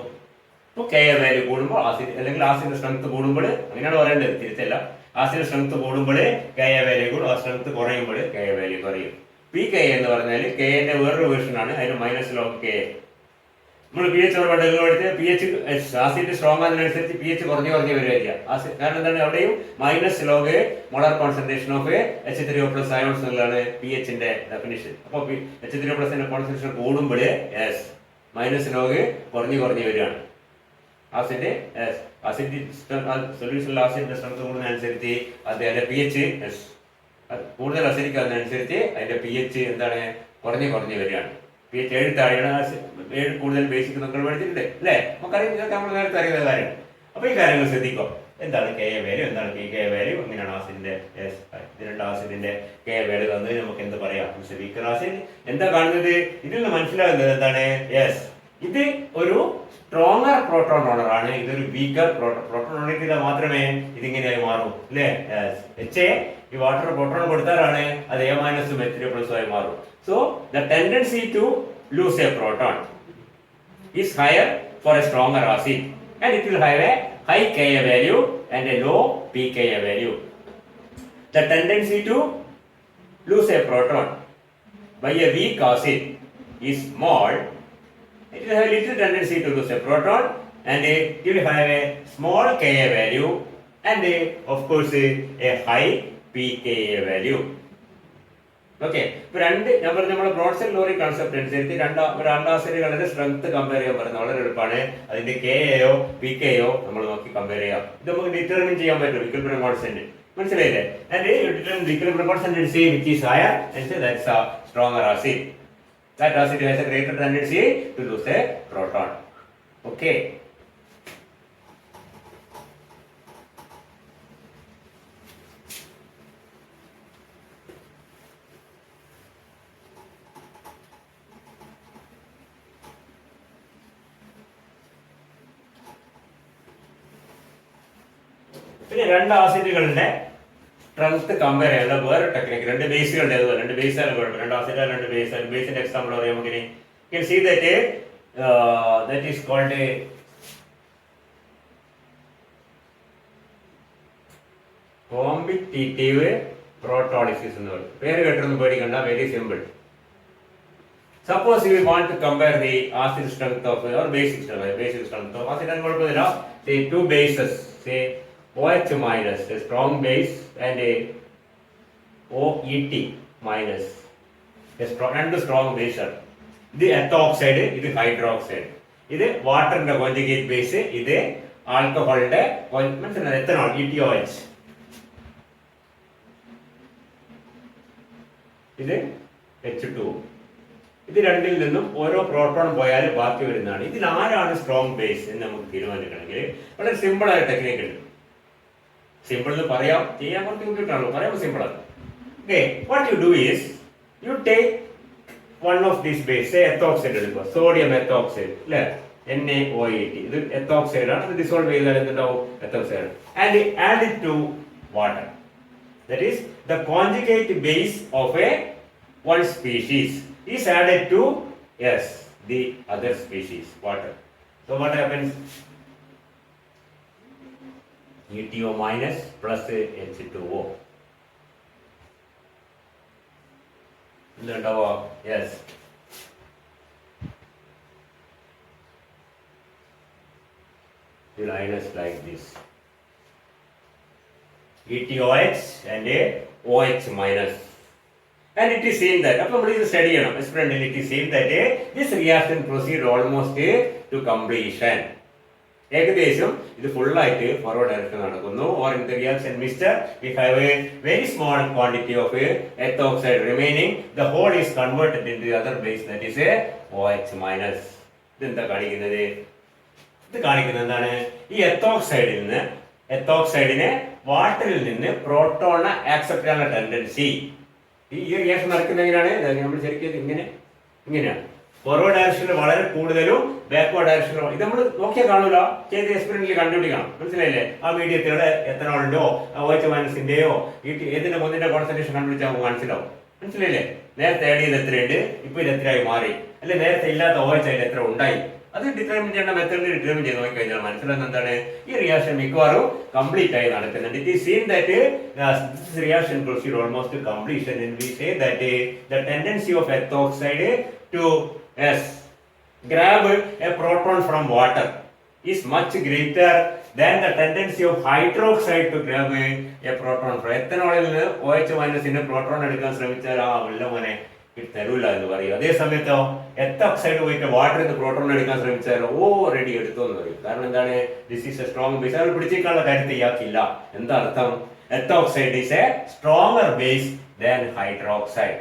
ഇപ്പോൾ കെ എ വാല്യൂ കൂടുമ്പോൾ ആസിഡ് അല്ലെങ്കിൽ ആസിഡിന്റെ സ്ട്രെങ്ത് കൂടുമ്പോൾ, അങ്ങനെയാണ് പറയേണ്ടത്, തിരിച്ചല്ല. ആസിഡ് സ്ട്രെങ്ത് കൂടുമ്പോൾ കെ എ വാല്യൂ കൂടും, ആ സ്ട്രെങ്ത് കുറയുമ്പോൾ കെ എ വാല്യൂ കുറയും. പി കെ എന്ന് പറഞ്ഞാൽ കെ ന്റെ വേറൊരു വേർഷൻ ആണ്, അതിന് മൈനസ് ലോഗ് കെ. നമ്മൾ പി എച്ച് പഠിച്ച് പി എച്ച് ആസിഡ് സ്ട്രോങ് ആകുന്നതിനനുസരിച്ച് പി എച്ച് കുറഞ്ഞു വരിക. കാരണം എന്താണ്? അവിടെയും minus log molar concentration of H3O+ ions എന്നുള്ളതാണ് പി എച്ചിന്റെ ഡെഫിനിഷൻ. അപ്പോൾ H3O+ന്റെ കോൺസെൻട്രേഷൻ കൂടുമ്പോൾ മൈനസ് ലോഗ് കുറഞ്ഞു വരികയാണ്. ആസിഡ് സൊല്യൂഷനിൽ ആസിഡിന്റെ സ്ട്രെങ്ത് കൂടുന്നതിനനുസരിച്ച് അതിന്റെ പി എച്ച് കൂടുതൽ അസിഡിക് ആകുന്നതിനനുസരിച്ച് അതിന്റെ പി എച്ച് എന്താണ്? കുറഞ്ഞു വരികയാണ്. പി എച്ച് 7 താഴെയാണ്, 7 കൂടുതൽ ബേസിക് നമ്മൾ പഠിച്ചിട്ടുണ്ട് അല്ലേ? നമുക്കറിയാം, ഇതൊക്കെ നമ്മൾ നേരത്തെ അറിയുന്ന കാര്യമാണ്. അപ്പൊ ഈ കാര്യങ്ങൾ ശ്രദ്ധിക്കുക. എന്താണ് കെ എ വാല്യൂ, എന്താണ് പി കെ വാല്യൂ, എങ്ങനെയാണ് ആസിഡിന്റെ രണ്ട് ആസിഡിന്റെ കെ വാല്യൂ തന്നത് നമുക്ക് എന്ത് പറയാം? വീക്കർ ആസിഡ് എന്താ കാണുന്നത്? ഇതിൽ നിന്ന് മനസ്സിലാകുന്നത് എന്താണ്? ഇത് ഒരു സ്ട്രോങ്ങർ പ്രോട്ടോൺ ഡോണർ ആണ്, ഇതൊരു വീക്കർ പ്രോട്ടോൺ ഡോണർ ചെയ്താൽ മാത്രമേ ഇതിങ്ങനെയായി മാറും അല്ലേ? എച്ച് ഈ വാട്ടർ പ്രോട്ടോൺ കൊടുത്താലാണ് അത് A- H3O+ ആയി മാറും. So the tendency to lose a proton is higher for a stronger acid, and it will have a high Ka value and a low pKa value. The tendency to lose a proton by a weak acid is small. It will have little tendency to lose a proton, and it will have a small Ka value and of course a high pKa value. Okay, ഇപ്പൊ നമ്മുടെ Bronson lorry concept അനുസരിച്ച് രണ്ട് ആസിഡുകളുടെ strength compare ചെയ്യാൻ പറയുന്നത് വളരെ എളുപ്പമാണ്. അതിന്റെ K എയോ P കെയോ നമ്മൾ നോക്കി കമ്പയർ ചെയ്യാം. ഇത് നമുക്ക് ഡിറ്റർമിൻ ചെയ്യാൻ പറ്റും ഇക്വിലിബ്രിയം കോൺസ്റ്റന്റ്. മനസ്സിലായില്ലേ? And equilibrium constant is which is higher, and so that's a stronger acid. That acid has a greater tendency to lose a proton. Okay. പിന്നെ രണ്ട് ആസിഡുകളുടെ സ്ട്രെങ്ത് കമ്പയർ ചെയ്യാനുള്ള വേറെ ടെക്നിക്ക്, രണ്ട് ബേസുകളുടെ അതുപോലെ രണ്ട് ബേസ് ആണ് കുഴപ്പം, രണ്ട് ആസിഡ് രണ്ട് ബേസ്. ബേസിന്റെ എക്സാമ്പിൾ പറയാം നമുക്ക്. See that is called competitive protolysis എന്ന് പറയും. പേര് കേട്ടൊന്നും പേടിക്കണ്ട, very simple. Suppose we want to compare the acid strength of or basic strength of acid and kuഴപ്പമില്ല. Say two bases, say OH minus, a strong base, and a OET minus, രണ്ട് strong base ആണ്. ഇത് എത്തോക്സൈഡ്, ഇത് hydroxide. ഇത് വാട്ടറിന്റെ conjugate base, ഇത് ആൽക്കഹോളിന്റെ മനസ്സിലായി ethanol ETOH. ഇത് H2. ഇത് രണ്ടിൽ നിന്നും ഓരോ പ്രോട്ടോൺ പോയാൽ ബാക്കി വരുന്നതാണ്. ഇതിൽ ആരാണ് സ്ട്രോങ് ബേസ് എന്ന് നമുക്ക് തീരുമാനിക്കണമെങ്കിൽ വളരെ സിമ്പിൾ ആയ ടെക്നിക്ക് ഉണ്ട്. സിമ്പിൾ എന്ന് പറയാം, ചെയ്യാൻ കുറച്ച് ബുദ്ധിമുട്ടാണല്ലോ, പറയുമ്പോൾ സിമ്പിൾ ആണ്. Okay, what you do is you take one of this base, ethoxide എടുക്കുക, സോഡിയം എത്തോക്സൈഡ് അല്ലെ, NaOH. ഇത് എത്തോക്സൈഡ് ആണ്. ഇത് ഡിസോൾവ് ചെയ്താൽ എന്തുണ്ടാവും? Ethoxide. And add it to water. That is the conjugate base of a one species is added to the other species water. So what happens? ETO minus plus H2O. Yes. The line is like this. ETOH and a OH minus. And it is seen that, അപ്പോൾ നമ്മൾ ഇത് study ചെയ്യണം, എക്സ്പെരിമെന്റിൽ it is seen that this reaction proceed almost to completion. ഏകദേശം ഇത് full ആയിട്ട് forward direction നടക്കുന്നു. Or in the reaction mixture we have a very small quantity of ethoxide remaining. The whole is converted into the other base, that is a OH minus. ഇതെന്താ കാണിക്കുന്നത്? ഇത് കാണിക്കുന്നത് എന്താണ്? ഈ എത്തോക്സൈഡിനെ വാട്ടറിൽ നിന്ന് പ്രോട്ടോണെ ആക്സെപ്റ്റ് ചെയ്യാനുള്ള ടെൻഡൻസി. ഈ റിയാക്ഷൻ നടക്കുന്ന എങ്ങനെയാണ്? നമ്മൾ ശരിക്കും ഇങ്ങനെയാണ്. ഫോർവേഡ് ഡയറക്ഷനിൽ വളരെ കൂടുതലും ബാക്ക്വേർഡ് ഡയറക്ഷനിലും. ഇത് നമ്മൾ നോക്കിയാൽ കാണൂല, ചെയ്ത് എക്സ്പെരിമെന്റിൽ കണ്ടുപിടിക്കണം. മനസ്സിലായില്ലേ? ആ മീഡിയത്തിലൂടെ എത്തനോളിന്റെയോ OH മൈനസിന്റെയോ ഏതിന്റെ ഒന്നിന്റെ കോൺസെൻട്രേഷൻ കണ്ടുപിടിച്ചാൽ നമുക്ക് മനസ്സിലാവും. മനസ്സിലായില്ലേ? നേരത്തെ ആഡ് ചെയ്ത് എത്രയുണ്ട്, ഇപ്പൊ ഇത് എത്രയായി മാറി, അല്ലെ നേരത്തെ ഇല്ലാത്ത OH അതിൽ എത്ര ഉണ്ടായി, അത് ഡിറ്റർമിൻ ചെയ്യേണ്ട മെത്തേഡിൽ ഡിറ്റർമിൻ ചെയ്ത് നോക്കിക്കഴിഞ്ഞാൽ മനസ്സിലാകുന്ന എന്താണ്? ഈ റിയാക്ഷൻ മിക്കവാറും കംപ്ലീറ്റ് ആയി നടക്കുന്നുണ്ട്. It is seen that this reaction proceed almost completion and we say that the tendency of ethoxide to grab a proton from water is much greater than the tendency of hydroxide to grab a proton from ethanol. OH മൈനസിന് proton എടുക്കാൻ ശ്രമിച്ചാൽ വല്ല മോനെ തരൂല എന്ന് പറയും. അതേ സമയത്തോ എത്തോക്സൈഡ് പോയിട്ട് വാട്ടറിൽ നിന്ന് പ്രോട്ടോൺ എടുക്കാൻ ശ്രമിച്ചാലോ റെഡി എടുത്തു എന്ന് പറയും. കാരണം എന്താണ്? This is a strong base. അത് പിടിച്ചേക്കാനുള്ള കാര്യത്തിൽ ഇയാൾക്കില്ല. എന്താ അർത്ഥം? Ethoxide is a stronger base than hydroxide.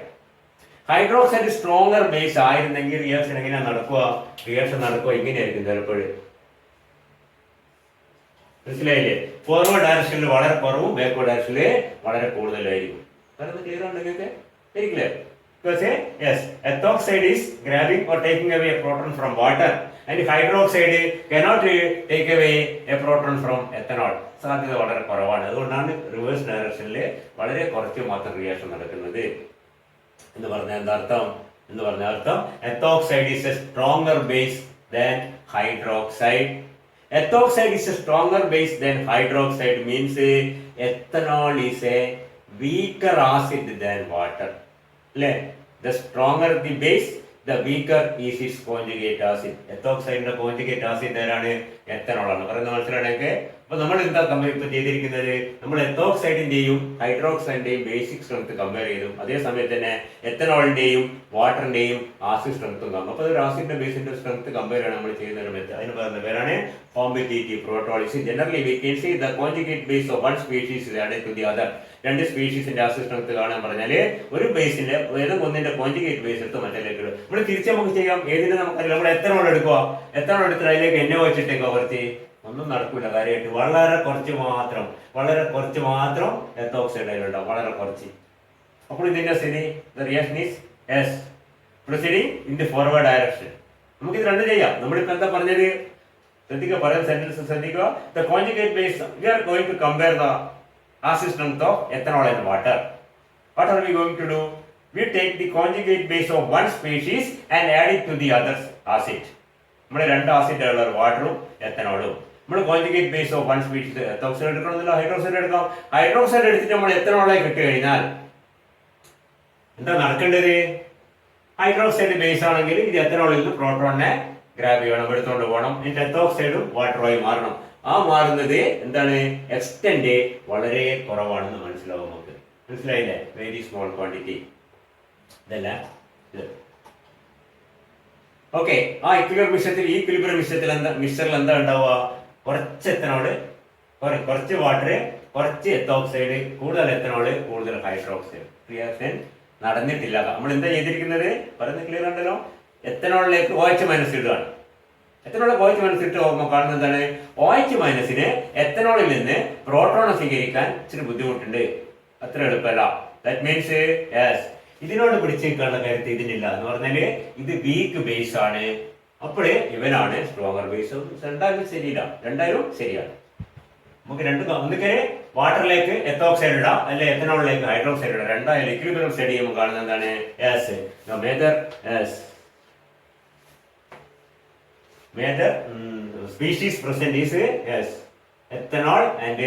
Hydroxide stronger base ആയിരുന്നെങ്കിൽ റിയാക്ഷൻ എങ്ങനെയാണ് നടക്കുക? റിയാക്ഷൻ നടക്കുക ഇങ്ങനെയായിരിക്കും ചിലപ്പോഴും. മനസ്സിലായില്ലേ? ഫോർവേഡ് ഡയറക്ഷനിൽ വളരെ കുറവും ബാക്ക്വേർഡ് ഡയറക്ഷനിൽ വളരെ കൂടുതലായിരിക്കും. കാരണം ക്ലിയർ ആണ് നിങ്ങൾക്ക്? Very clear. Because ethoxide is grabbing or taking away a proton from water, and hydroxide cannot take away a proton from ethanol. സാധ്യത വളരെ കുറവാണ്. അതുകൊണ്ടാണ് റിവേഴ്സ് ഡയറക്ഷനിൽ വളരെ കുറച്ച് മാത്രം റിയാക്ഷൻ നടക്കുന്നത്. എന്ന് പറഞ്ഞാൽ എന്താ അർത്ഥം? ethoxide is a stronger base than hydroxide. Ethoxide is a stronger base than hydroxide means ethanol is a weaker acid than water. The stronger the base, the weaker is its conjugate acid. Ethoxide conjugate acid ആരാണ്? Ethanol ആണ്. പറയുന്നത് മനസ്സിലാണെങ്കിൽ അപ്പൊ നമ്മൾ എന്താ compare ഇപ്പൊ ചെയ്തിരിക്കുന്നത്? നമ്മൾ എത്തോക്സൈഡിന്റെയും ഹൈഡ്രോക്സൈഡിന്റെയും basic strength compare ചെയ്തു. അതേ സമയത്ത് തന്നെ എത്തനോളിന്റെയും വാട്ടറിന്റെയും ആസിഡ് സ്ട്രെങ്ത്തും കാണും. അപ്പൊ ഒരു ആസിഡിന്റെ ബേസിന്റെ സ്ട്രെങ്ത് കമ്പയർ ആണ് നമ്മൾ ചെയ്യുന്ന ഒരു മെത്തേഡ്. അതിന് പറയുന്ന പേരാണ് competitive protolysis. Generally we can see the conjugate base of one species is added to the other. രണ്ട് സ്പീഷീസിന്റെ ആസിഡ് സ്ട്രെങ്ത് കാണാൻ പറഞ്ഞാല് ഒരു ബേസിന്റെ ഏതെങ്കിലും ഒന്നിന്റെ കോഞ്ചുഗേറ്റ് ബേസ് എടുത്ത് മറ്റേലേക്ക് ഇടും. നമ്മൾ തിരിച്ച് നമുക്ക് ചെയ്യാം. ഏതിന് നമുക്കറിയാം? നമ്മൾ എത്തനോൾ എടുക്കുക, എത്തനോൾ എടുത്തിട്ട് അതിലേക്ക് NaOH കുറച്ച് ഒന്നും നടക്കൂല. കാര്യമായിട്ട് വളരെ കുറച്ച് മാത്രം എത്തോക്സൈഡ് അതിലുണ്ടാവും, വളരെ കുറച്ച്. അപ്പോൾ ഇതിന്റെ സ്ഥിതി reaction proceeding in the forward direction. നമുക്ക് ഇത് രണ്ടും ചെയ്യാം. നമ്മളിപ്പോ എന്താ പറഞ്ഞത്? ശ്രദ്ധിക്കുക, പറയുന്ന സെന്റൻസ് ശ്രദ്ധിക്കുക. The conjugate base, we are going to compare the acid strength of ethanol and water. What are we going to do? We take the conjugate base of one species and add it to the other acid. നമ്മൾ രണ്ട് acid ഉള്ള വാട്ടറും എത്തനോളും നമ്മൾ conjugate base of one species ethoxide എടുക്കണമെന്നില്ല, hydroxide എടുക്കാം. Hydroxide എടുത്തിട്ട് നമ്മൾ എത്തനോളെ കിട്ടി കഴിഞ്ഞാൽ എന്താ നടക്കേണ്ടത്? ഹൈഡ്രോക്സൈഡ് ബേസ് ആണെങ്കിൽ ഇത് എത്തനോളിൽ നിന്ന് പ്രോട്ടോണിനെ ഗ്രാബ് ചെയ്യണം, എടുത്തുകൊണ്ട് പോകണം. എന്നിട്ട് എത്തോക്സൈഡും വാട്ടറുമായി മാറണം. ആ മാറുന്നത് എന്താണ്? എക്സ്റ്റന്റ് വളരെ കുറവാണെന്ന് മനസ്സിലാവും നമുക്ക്. മനസ്സിലായില്ലേ? Very small quantity. ഇതല്ല ഇത്. ഓക്കെ, ആ ഇക്വിലിബ്രിയം മിക്സറിൽ എന്താ ഉണ്ടാവുക? കുറച്ച് എത്തനോള്, കുറച്ച് വാട്ടർ, കുറച്ച് എത്തോക്സൈഡ്, കൂടുതൽ എത്തനോള്, കൂടുതൽ ഹൈഡ്രോക്സൈഡ്. റിയാക്ഷൻ നടന്നിട്ടില്ല. നമ്മൾ എന്താ ചെയ്തിരിക്കുന്നത്? പറയുന്നത് ക്ലിയർ ഉണ്ടല്ലോ. എത്തനോളിലേക്ക് OH മൈനസ് ഇടുകയാണ്. എത്തനോളിൽ OH മൈനസ് ഇട്ട് പോകുമ്പോൾ കാണുന്നത് എന്താണ്? OH മൈനസിന് എത്തനോളിൽ നിന്ന് പ്രോട്ടോണെ സ്വീകരിക്കാൻ ഇച്ചിരി ബുദ്ധിമുട്ടുണ്ട്, അത്ര എളുപ്പമല്ല. ദാറ്റ് മീൻസ് യെസ്, ഇതിനോട് പിടിച്ചേക്കാനുള്ള കാര്യത്തിൽ ഇതിനില്ല എന്ന് പറഞ്ഞാല് ഇത് വീക്ക് ബേസ് ആണ്. അപ്പോഴേ ഇവനാണ് സ്ട്രോങ്ങർ ബേസ്. രണ്ടായാലും ശരിയില്ല, രണ്ടായാലും ശരിയാണ്. നമുക്ക് രണ്ടും ഒന്നിക്കരെ വാട്ടറിലേക്ക് എത്തോക്സൈഡ് ഇടാം, അല്ലെ എത്തനോളിലേക്ക് ഹൈഡ്രോക്സൈഡ് ഇടാം. രണ്ടായാലും ഇക്വിലിബ്രിയം സ്റ്റഡി ചെയ്യുമ്പോൾ കാണുന്നത് എന്താണ്? Yes, major species present is yes, ethanol and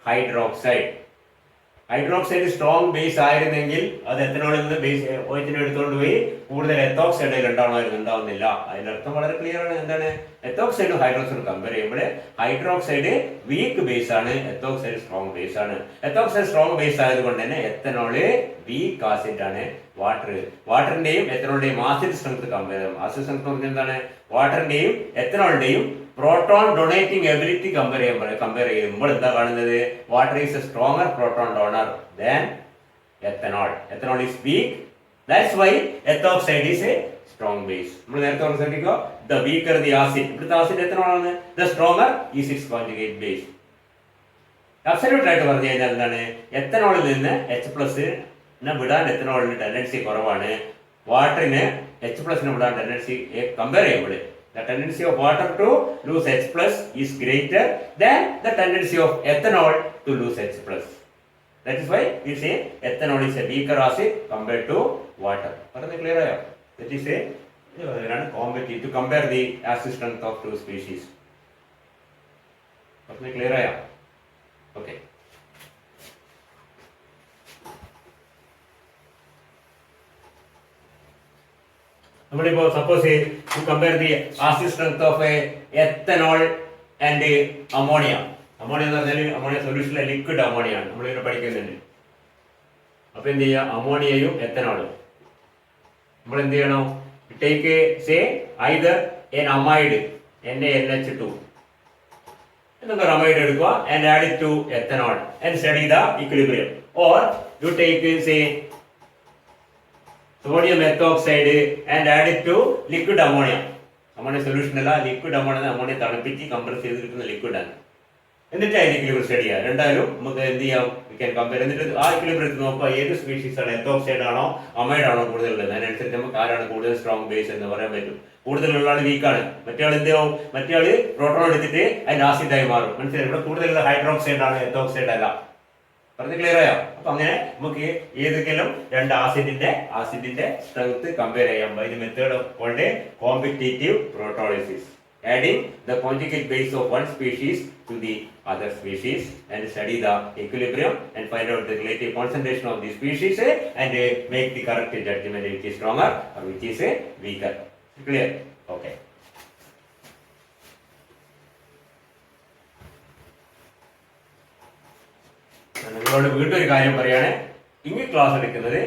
hydroxide. Hydroxide strong base ആയിരുന്നെങ്കിൽ അത് എത്തനോളിൽ നിന്ന് ബേസ് OH-നെ എടുത്തുകൊണ്ട് പോയി കൂടുതൽ എത്തോക്സൈഡിൽ ഉണ്ടാവുന്നില്ല. അതിനർത്ഥം വളരെ ക്ലിയർ ആണ്. എന്താണ്? എത്തോക്സൈഡും ഹൈഡ്രോക്സൈഡും കമ്പയർ ചെയ്യുമ്പോൾ ഹൈഡ്രോക്സൈഡ് വീക്ക് ബേസ് ആണ്, എത്തോക്സൈഡ് സ്ട്രോങ് ബേസ് ആണ്. എത്തോക്സൈഡ് സ്ട്രോങ് ബേസ് ആയതുകൊണ്ട് തന്നെ എത്തനോള് വീക്ക് ആസിഡ് ആണ്. വാട്ടറിന്റെയും എത്തനോളിന്റെയും ആസിഡ് സ്ട്രെങ്ത് കമ്പയർ ചെയ്യും. ആസിഡ് സ്ട്രെങ്ത് പറഞ്ഞാൽ എന്താണ്? വാട്ടറിന്റെയും എത്തനോളിന്റെയും പ്രോട്ടോൺ ഡൊണേറ്റിംഗ് എബിലിറ്റി കമ്പയർ ചെയ്യുമ്പോൾ എന്താ കാണുന്നത്? Water is a stronger proton donor than ethanol. Ethanol is weak, that's why ethoxide is a strong base. നമ്മൾ നേരത്തെ ശ്രദ്ധിക്കുക, ദ വീക്കർ ദി ആസിഡ്, ഇവിടുത്തെ ആസിഡ് എത്തനോൾ ആണ്, the stronger is its conjugate base. Absolute ആയിട്ട് പറഞ്ഞു കഴിഞ്ഞാൽ എന്താണ്? എത്തനോളിൽ നിന്ന് H+ വിടാൻ എത്തനോളിന് ടെൻഡൻസി കുറവാണ്. വാട്ടറിന് H+ വിടാൻ ടെൻഡൻസി കമ്പയർ ചെയ്യുമ്പോൾ the tendency of water to lose H+ is greater than the tendency of ethanol to lose H+. That is why we say ethanol is a weaker acid compared to water. Parane clear ayo? That is a competitive to compare the acid strength of two species. Parane clear ayo? Okay. നമ്മളിപ്പോ suppose you compare the acid strength of ethanol and ammonia. Ammonia എന്ന് പറഞ്ഞാൽ ammonia സൊല്യൂഷനിലെ liquid ammonia ആണ്, നമ്മളിവിടെ പഠിക്കുന്നുണ്ട്. അപ്പൊ എന്ത് ചെയ്യുക? അമോണിയയും എത്തനോളും നമ്മൾ എന്ത് ചെയ്യണം? Take say either an amide NaNH2 എന്നൊക്കെ അമൈഡ് എടുക്കുക and add it to ethanol and study the equilibrium. Or you take say sodium ethoxide and add it to liquid ammonia. Ammonia solution അല്ല, ലിക്വിഡ് അമോണിയ തണുപ്പിച്ച് compress ചെയ്തിരിക്കുന്ന liquid ആണ്. എന്നിട്ട് അതിന് equilibrium study ചെയ്യാം. രണ്ടായാലും നമുക്ക് എന്ത് ചെയ്യാം? We can compare. എന്നിട്ട് ആ ഇക്വിലിബ്രിയത്തിൽ നോക്കുക ഏത് സ്പീഷീസ് ആണ്, എത്തോക്സൈഡ് ആണോ അമൈഡ് ആണോ കൂടുതൽ ഉള്ളത്. അതിനനുസരിച്ച് നമുക്ക് ആരാണ് കൂടുതൽ സ്ട്രോങ് ബേസ് എന്ന് പറയാൻ പറ്റും. കൂടുതലുള്ള ആൾ വീക്കാണ്, മറ്റേ എന്താവും? മറ്റേ പ്രോട്ടോൺ എടുത്തിട്ട് അതിന് ആസിഡായി മാറും. മനസ്സിലായി? ഇവിടെ കൂടുതലുള്ള ഹൈഡ്രോക്സൈഡ് ആണ്, എത്തോക്സൈഡ് അല്ല. പറഞ്ഞ് ക്ലിയർ ആയോ? അപ്പൊ അങ്ങനെ നമുക്ക് ഏതെങ്കിലും രണ്ട് ആസിഡിന്റെ സ്ട്രെങ്ത് കമ്പയർ ചെയ്യാം by the method of called competitive protolysis. Adding the conjugate base of one species to the other species and study the equilibrium and find out the relative concentration of the species and make the correct judgment which is stronger or which is weaker. Clear? Okay. നിങ്ങളോട് വീട്ടൊരു കാര്യം പറയാണ്. English class എടുക്കുന്നത്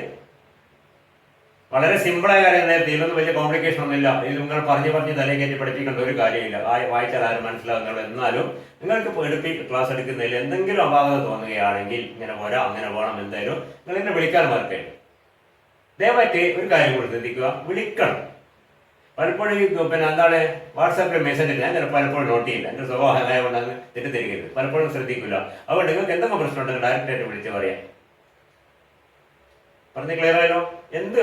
വളരെ സിമ്പിളായ കാര്യം. നേരത്തെ ഇതിലൊന്നും വലിയ complication ഒന്നുമില്ല. ഇത് നിങ്ങൾ പറഞ്ഞ് തലയിൽ കയറ്റി പഠിപ്പിക്കേണ്ട ഒരു കാര്യമില്ല. വായിച്ചാൽ ആരും മനസ്സിലാകുന്നുള്ളൂ. എന്നാലും നിങ്ങൾക്ക് ക്ലാസ് എടുക്കുന്നതിൽ എന്തെങ്കിലും അപാകത തോന്നുകയാണെങ്കിൽ ഇങ്ങനെ പോരാ, അങ്ങനെ പോകണം, എന്തായാലും നിങ്ങൾ എന്നെ വിളിക്കാൻ മറക്കരുത്. ദയവായിട്ട് ഒരു കാര്യം കൂടി ശ്രദ്ധിക്കുക, വിളിക്കണം. പലപ്പോഴും പിന്നെ എന്താണ് വാട്സാപ്പിൽ മെസ്സേജ് ഞാൻ പലപ്പോഴും നോട്ട് ചെയ്യില്ല. എൻ്റെ സ്വഭാവം കൊണ്ടങ്ങ് തെറ്റിദ്ധരിക്കരുത്. പലപ്പോഴും ശ്രദ്ധിക്കില്ല. അതുകൊണ്ട് നിങ്ങൾക്ക് എന്തെങ്കിലും പ്രശ്നം ഉണ്ടെങ്കിൽ ഡയറക്റ്റായിട്ട് വിളിച്ച് പറയാം. പറഞ്ഞ് ക്ലിയർ ആയാലോ?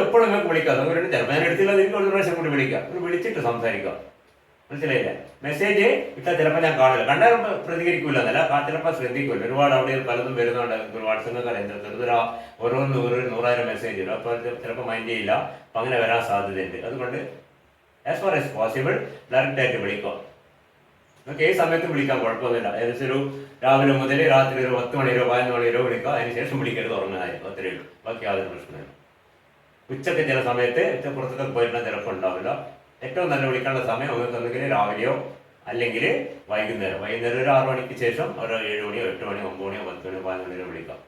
എപ്പോഴും നിങ്ങൾക്ക് വിളിക്കാം. ചിലപ്പോൾ ഞാൻ എടുത്തില്ല, നിങ്ങൾക്ക് ഒരു പ്രാവശ്യം കൂടി വിളിക്കാം. വിളിച്ചിട്ട് സംസാരിക്കാം. മനസ്സിലായില്ലേ? മെസ്സേജ് ഇട്ടാൽ ചിലപ്പോൾ ഞാൻ കാണില്ല, കണ്ടാൽ പ്രതികരിക്കൂല എന്നല്ല, ചിലപ്പോൾ ശ്രദ്ധിക്കൂല. ഒരുപാട് അവിടെ പലതും വരുന്നുണ്ട് വാട്സപ്പിൽ ഓരോ 100,000 മെസ്സേജ് വരും. അപ്പോൾ ചിലപ്പോൾ മൈൻഡ് ചെയ്യില്ല. അപ്പം അങ്ങനെ വരാൻ സാധ്യതയുണ്ട്. അതുകൊണ്ട് as far as possible direct ആയിട്ട് വിളിക്കുക. നമുക്ക് ഏത് സമയത്തും വിളിക്കാൻ കുഴപ്പമൊന്നുമില്ല. ഏകദേശം ഒരു രാവിലെ മുതൽ രാത്രി ഒരു 10 മണി വരെ 11 മണി വരെ വിളിക്കുക. അതിനുശേഷം വിളിക്കരുത്, ഉറങ്ങാനായിരിക്കും. അത്രയേ ഉള്ളൂ. ബാക്കി യാതൊരു പ്രശ്നമില്ല. ഉച്ചയ്ക്ക് ചില സമയത്ത് പുറത്തൊക്കെ പോയിട്ടുള്ള ചിലപ്പോൾ ഉണ്ടാവില്ല. ഏറ്റവും നല്ല വിളിക്കേണ്ട സമയം നിങ്ങൾക്ക് ഒന്നുകിൽ രാവിലെയോ അല്ലെങ്കിൽ വൈകുന്നേരം ഒരു 6 മണിക്ക് ശേഷം ഒരു 7 മണിയോ 8 മണിയോ 9 മണിയോ 10 മണിയോ 11 മണിയോ വിളിക്കാം.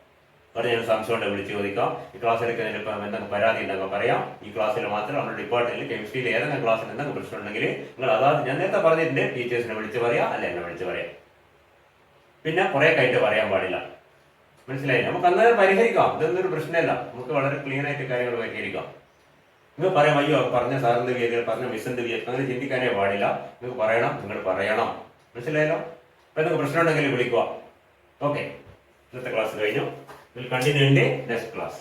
പറഞ്ഞ ഞാൻ സംശയം കൊണ്ട് വിളിച്ച് ചോദിക്കാം. ഈ ക്ലാസ് എടുക്കുന്നതിന് ഇപ്പം എന്തെങ്കിലും പരാതി ഉണ്ടെങ്കിൽ പറയാം. ഈ ക്ലാസ്സിൽ മാത്രം നമ്മുടെ ഡിപ്പാർട്ട്മെന്റിൽ കെമിസ്ട്രിയിൽ ഏതെങ്കിലും ക്ലാസ്സിൽ എന്തെങ്കിലും പ്രശ്നം ഉണ്ടെങ്കിൽ നിങ്ങൾ അതാത് ഞാൻ നേരത്തെ പറഞ്ഞിട്ടുണ്ട്, ടീച്ചേഴ്സിനെ വിളിച്ച് പറയാം, അല്ല എന്നെ വിളിച്ച് പറയാം. പിന്നെ കുറെ കഴിഞ്ഞിട്ട് പറയാൻ പാടില്ല. മനസ്സിലായി? നമുക്ക് അന്നേരം പരിഹരിക്കാം. ഇതൊന്നൊരു പ്രശ്നമല്ല. നമുക്ക് വളരെ ക്ലീൻ ആയിട്ട് കാര്യങ്ങൾ പരിഹരിക്കാം. നിങ്ങൾ പറയാം, അയ്യോ പറഞ്ഞ സാറിന്റെ വിചാരിക്കുക, പറഞ്ഞ മിസ്സിന്റെ വിചാരിക്കുക, അങ്ങനെ ചിന്തിക്കാനേ പാടില്ല. നിങ്ങൾക്ക് പറയണം, നിങ്ങൾ പറയണം. മനസ്സിലായല്ലോ? അപ്പൊ നിങ്ങൾക്ക് പ്രശ്നം ഉണ്ടെങ്കിൽ വിളിക്കുക. ഓക്കെ, ഇന്നത്തെ ക്ലാസ് കഴിഞ്ഞു. Will continue in the next class.